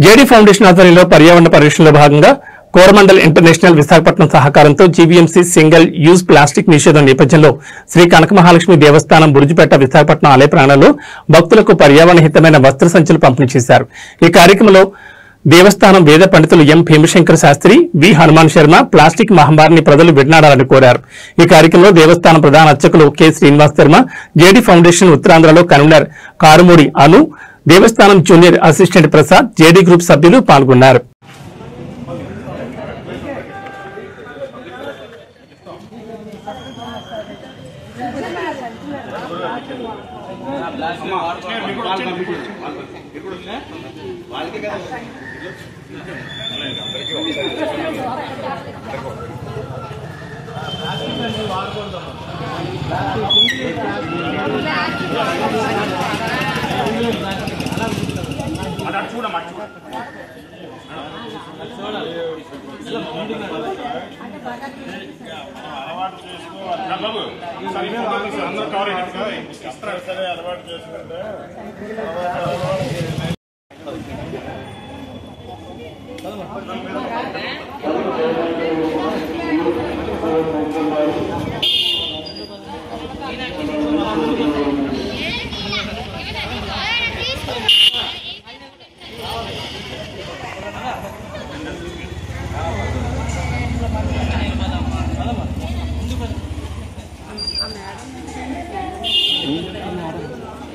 JD foundation ఆధ్వర్యంలో పర్యావరణ పరిరక్షణలో భాగంగా కోరమండల్ ఇంటర్నేషనల్ విశాఖపట్నం సహకారంతో జీవీఎంసీ సింగిల్ యూజ్ ప్లాస్టిక్ నిషేధం నేపథ్యంలో శ్రీ కనకమహాలక్ష్మి దేవస్థానం బురుజుపేట విశాఖపట్నం ఆలయ ప్రాంగణంలో భక్తులకు పర్యావరణ హితమైన వస్త్ర సంచులు పంపిణీ చేశారు. ఈ కార్యక్రమంలో దేవస్థానం వేద పండితులు ఎం భీమశంకర శాస్త్రి, వి హనుమాన్ శర్మ ప్లాస్టిక్ మహమ్మారిని ప్రజలు విడనాడాలని కోరారు. ఈ కార్యక్రమంలో దేవస్థానం ప్రధాన అర్చకులు K Srinivas Sharma, JD foundation ఉత్తరాంధ్రలో కన్వీనర్ కారుమూడి అను, దేవస్థానం junior assistant Prasad, JD group సభ్యులు పాల్గొన్నారు.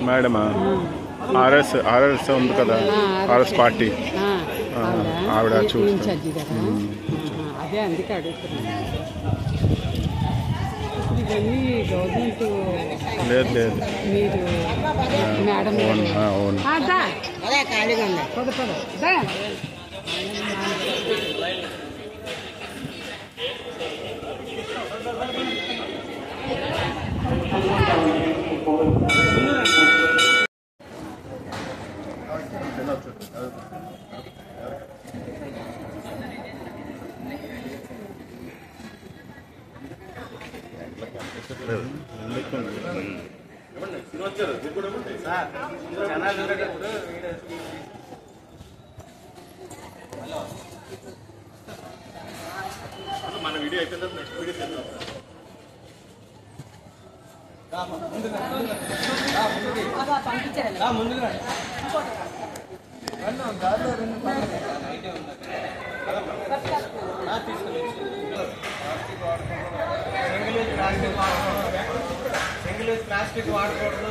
మేడమా ఆర్ఎస్ ఉంది కదా, ఆర్ఎస్ పార్టీ ఆవిడ చూస్తుంది. అదే అందుకే అడుగుతున్నాను. ఇవన్నీ గవర్నమెంట్ లేదు లేదు మీరు మేడం అవును. ఖాళీగా ఉన్నాయి. మన వీడియో అయిపోయిందా? Next video single use plastic వాడకూడదు.